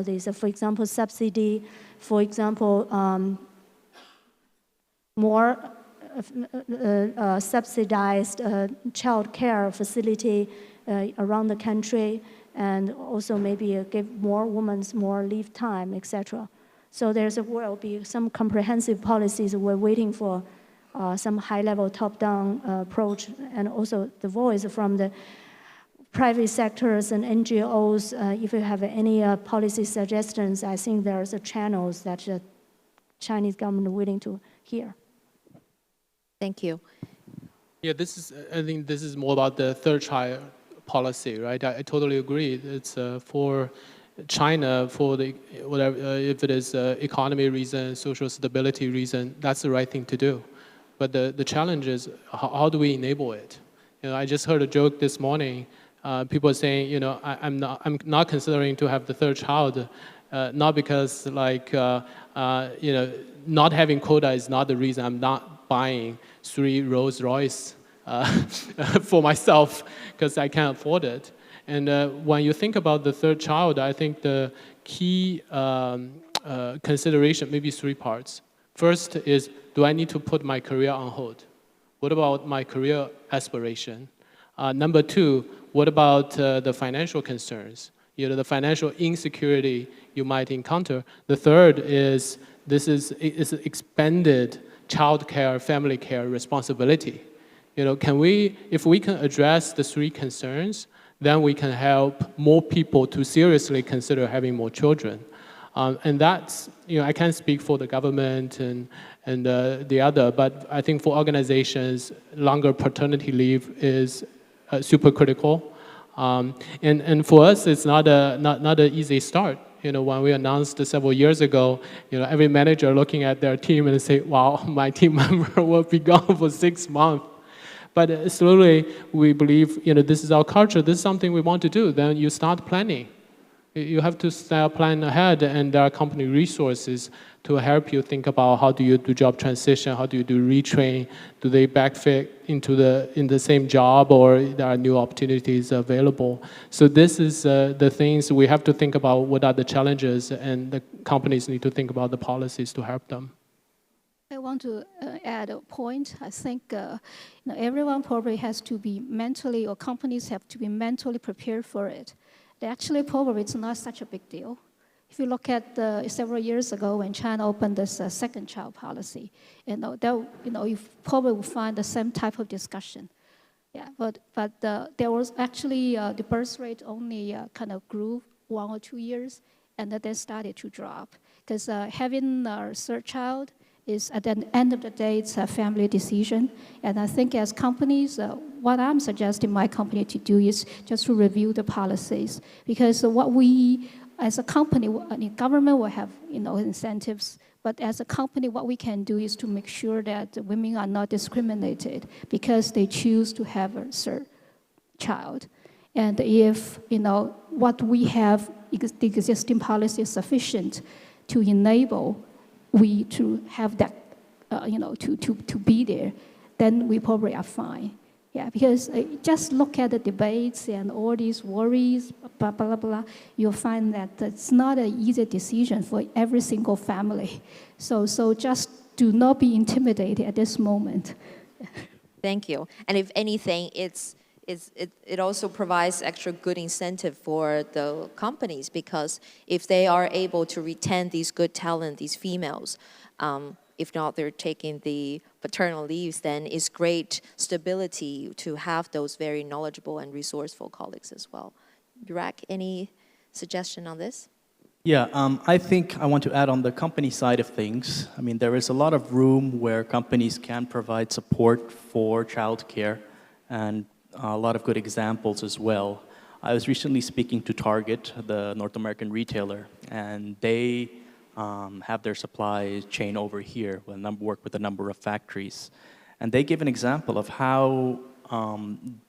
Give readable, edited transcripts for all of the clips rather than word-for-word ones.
These, for example, subsidy, for example, more subsidized child care facility around the country, and also maybe give more women more leave time, etc. So will be some comprehensive policies. We're waiting for some high-level top-down approach, and also the voice from the private sectors and NGOs. If you have any policy suggestions, I think there's channels that the Chinese government willing to hear. Thank you. Yeah, I think this is more about the third child policy, right? I totally agree. It's for China, for the whatever, if it is economy reason, social stability reason, that's the right thing to do. But the challenge is how do we enable it? You know, I just heard a joke this morning. People are saying, you know, I'm not considering to have the third child, not because like you know, not having quota is not the reason I'm not buying 3 Rolls Royce for myself because I can't afford it. And when you think about the third child, I think the key consideration, maybe 3 parts. First is, do I need to put my career on hold? What about my career aspiration? Number 2, what about the financial concerns? You know, the financial insecurity you might encounter. The third is, this is expanded child care, family care responsibility. You know, if we can address the 3 concerns, then we can help more people to seriously consider having more children. And that's, you know, I can't speak for the government and the other, but I think for organizations, longer paternity leave is super critical. And for us, it's not an easy start. You know, when we announced several years ago, you know, every manager looking at their team and say, wow, my team member will be gone for 6 months. But slowly, we believe, you know, this is our culture, this is something we want to do. Then you start planning. You have to start planning ahead, and there are company resources to help you think about how do you do job transition, how do you do retrain, do they backfit in the same job, or there are new opportunities available. So this is the things we have to think about, what are the challenges, and the companies need to think about the policies to help them. I want to add a point. I think you know, everyone probably has to be mentally, or companies have to be mentally prepared for it. Actually, probably it's not such a big deal. If you look at several years ago when China opened this second child policy, you know, you probably will find the same type of discussion. Yeah, but there was actually the birth rate only kind of grew 1 or 2 years, and then started to drop because having a third child is, at the end of the day, it's a family decision. And I think as companies, what I'm suggesting my company to do is just to review the policies. Because what we, as a company, the government will have, you know, incentives, but as a company, what we can do is to make sure that women are not discriminated because they choose to have a third child. And if, you know, what we have, the existing policy is sufficient to enable we to have that, you know, to be there, then we probably are fine. Yeah, because just look at the debates and all these worries, blah, blah, blah, you'll find that it's not an easy decision for every single family. So just do not be intimidated at this moment. Thank you. And if anything, it also provides extra good incentive for the companies, because if they are able to retain these good talent, these females, if not they're taking the paternal leaves, then it's great stability to have those very knowledgeable and resourceful colleagues as well. Burak, any suggestion on this? Yeah, I think I want to add on the company side of things. I mean, there is a lot of room where companies can provide support for childcare, and a lot of good examples as well. I was recently speaking to Target, the North American retailer, and they have their supply chain over here, work with a number of factories. And they give an example of how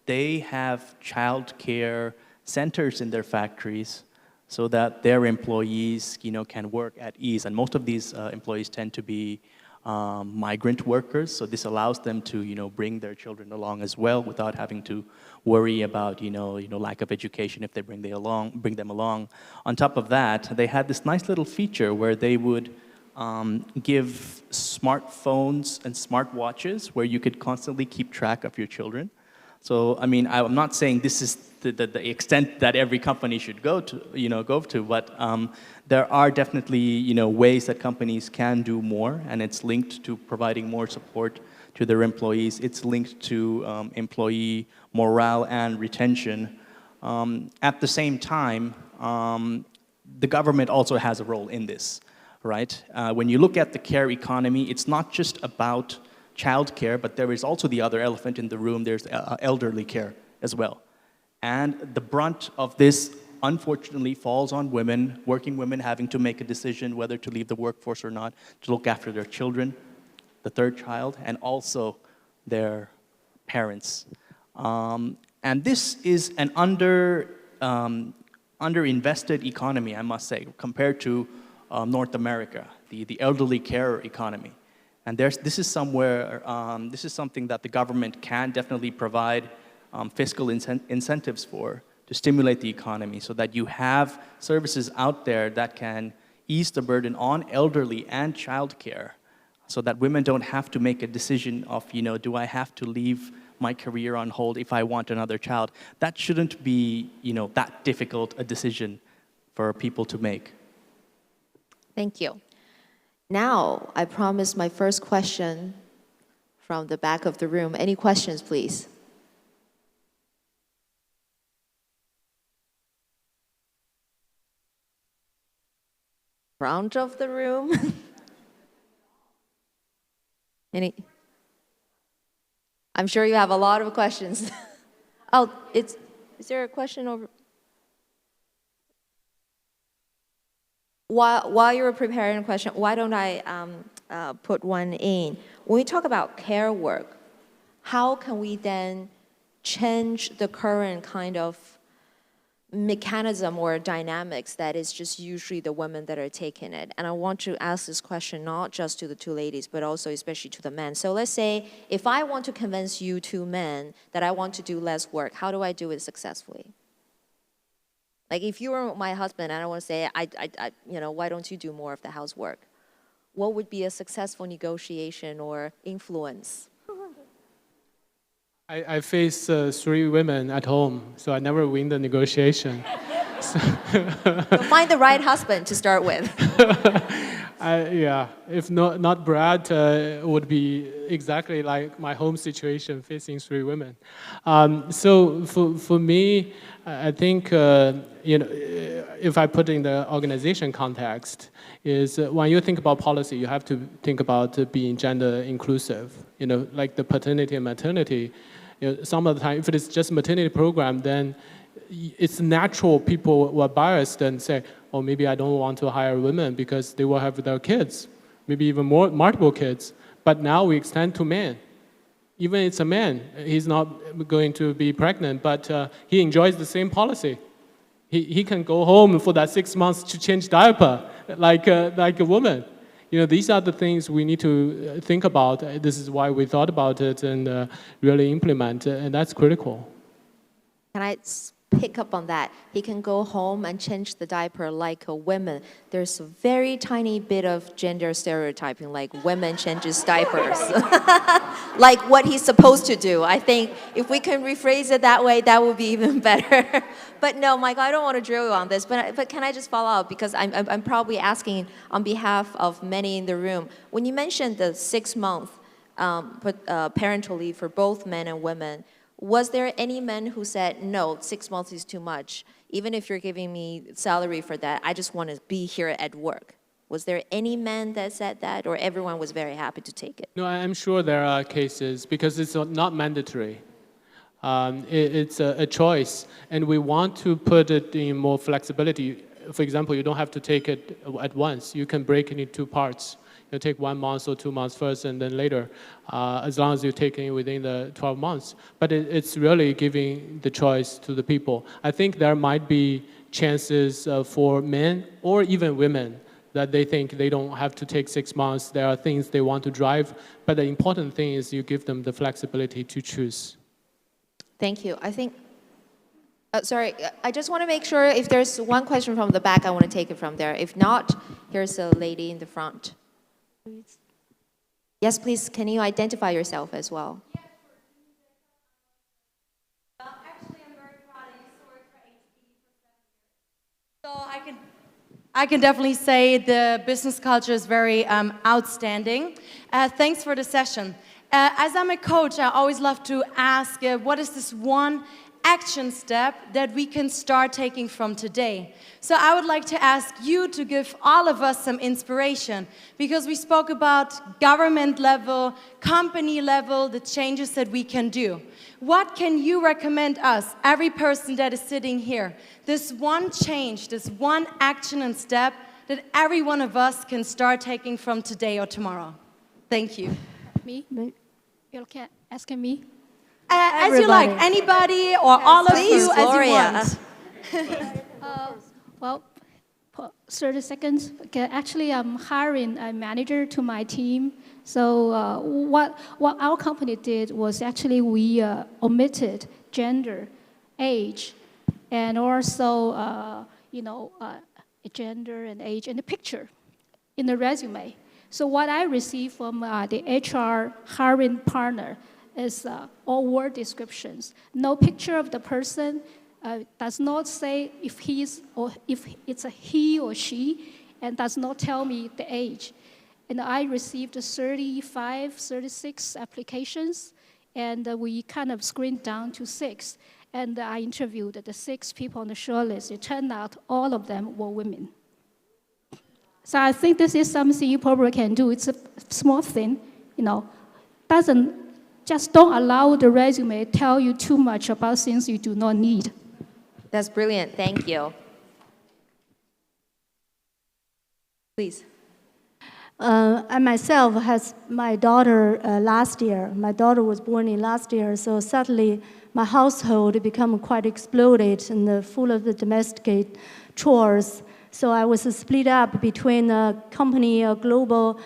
they have childcare centers in their factories so that their employees, you know, can work at ease. And most of these employees tend to be migrant workers. So this allows them to, bring their children along as well without having to worry about, lack of education if they bring them along. On top of that, they had this nice little feature where they would give smartphones and smartwatches where you could constantly keep track of your children. So, I mean, I'm not saying this is the extent that every company should go to, but there are definitely, ways that companies can do more, and it's linked to providing more support to their employees. It's linked to employee morale and retention. At the same time, the government also has a role in this, right? When you look at the care economy, it's not just about childcare, but there is also the other elephant in the room. There's elderly care as well. And the brunt of this, unfortunately, falls on women, working women having to make a decision whether to leave the workforce or not, to look after their children, the third child, and also their parents. And this is an underinvested economy, I must say, compared to North America, the elderly care economy. And this is something that the government can definitely provide fiscal incentives for, to stimulate the economy, so that you have services out there that can ease the burden on elderly and childcare, so that women don't have to make a decision of, do I have to leave my career on hold if I want another child? That shouldn't be, that difficult a decision for people to make. Thank you. Now, I promised my first question from the back of the room. Any questions, please? Front of the room. Any? I'm sure you have a lot of questions. Oh, is there a question over? While you were preparing a question, why don't I put one in? When we talk about care work, how can we then change the current kind of mechanism or dynamics that is just usually the women that are taking it? And I want to ask this question not just to the two ladies, but also especially to the men. So let's say if I want to convince you two men that I want to do less work, how do I do it successfully? Like if you were my husband and I want to say, why don't you do more of the housework? What would be a successful negotiation or influence? I face 3 women at home, so I never win the negotiation. So find the right husband to start with. If not Brad, it would be exactly like my home situation, facing 3 women. So for me, I think if I put in the organization context, is when you think about policy, you have to think about being gender inclusive. Like the paternity and maternity. Some of the time, if it is just maternity program, then it's natural people were biased and say, oh, maybe I don't want to hire women because they will have their kids, maybe even multiple kids. But now we extend to men. Even it's a man, he's not going to be pregnant, but he enjoys the same policy. He can go home for that 6 months to change diaper like a woman. These are the things we need to think about. This is why we thought about it and really implement it, and that's critical. Can I pick up on that? He can go home and change the diaper like a woman. There's a very tiny bit of gender stereotyping, like women changes diapers. Like what he's supposed to do. I think if we can rephrase it that way, that would be even better. But no, Michael, I don't want to drill you on this, but can I just follow up? Because I'm probably asking on behalf of many in the room. When you mentioned the 6-month parental leave for both men and women, was there any men who said, no, 6 months is too much? Even if you're giving me salary for that, I just want to be here at work. Was there any men that said that, or everyone was very happy to take it? No, I'm sure there are cases because it's not mandatory. It's a choice, and we want to put it in more flexibility. For example, you don't have to take it at once. You can break it into 2 parts. You take 1 month or 2 months first, and then later, as long as you take it within the 12 months. But it's really giving the choice to the people. I think there might be chances for men or even women that they think they don't have to take 6 months. There are things they want to drive, but the important thing is you give them the flexibility to choose. Thank you. I think, sorry, I just want to make sure if there's one question from the back, I want to take it from there. If not, here's a lady in the front. Yes, please, can you identify yourself as well? Actually, I'm very proud I used to work for HP for 7 years. So I can definitely say the business culture is very outstanding. Thanks for the session. As I'm a coach, I always love to ask, what is this one action step that we can start taking from today? So I would like to ask you to give all of us some inspiration, because we spoke about government level, company level, the changes that we can do. What can you recommend us, every person that is sitting here, this one change, this one action and step that every one of us can start taking from today or tomorrow? Thank you. Me? You're asking me? As you like, anybody or all of Please, you as Gloria. you want. Well, 30 seconds. Okay, actually, I'm hiring a manager to my team. So what our company did was actually we omitted gender, age, and also gender and age and the picture in the resume. So what I received from the HR hiring partner is all word descriptions. No picture of the person, does not say if he's or if it's a he or she, and does not tell me the age. And I received 35, 36 applications, and we kind of screened down to 6. And I interviewed the 6 people on the shortlist. It turned out all of them were women. So I think this is something you probably can do. It's a small thing, Just don't allow the resume tell you too much about things you do not need. That's brilliant. Thank you. Please. I myself has my daughter last year. My daughter was born in last year, so suddenly my household became quite exploded and full of the domestic chores. So I was split up between a company, global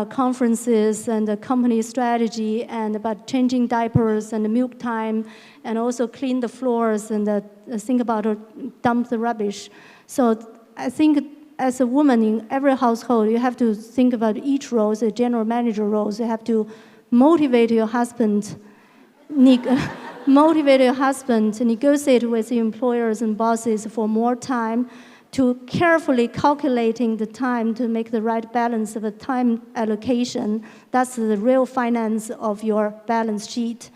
conferences and the company strategy, and about changing diapers and the milk time, and also clean the floors and think about dump the rubbish. So I think as a woman in every household, you have to think about each role, the general manager roles. You have to motivate your husband, to negotiate with the employers and bosses for more time, to carefully calculating the time to make the right balance of the time allocation. That's the real finance of your balance sheet.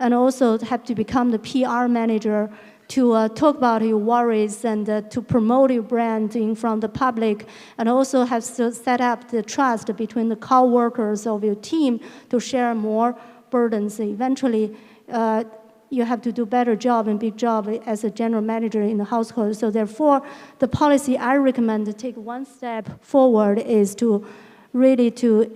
And also have to become the PR manager to talk about your worries and to promote your brand in front of the public, and also have to set up the trust between the co-workers of your team to share more burdens. Eventually, you have to do better job and big job as a general manager in the household. So therefore, the policy I recommend to take one step forward is to really to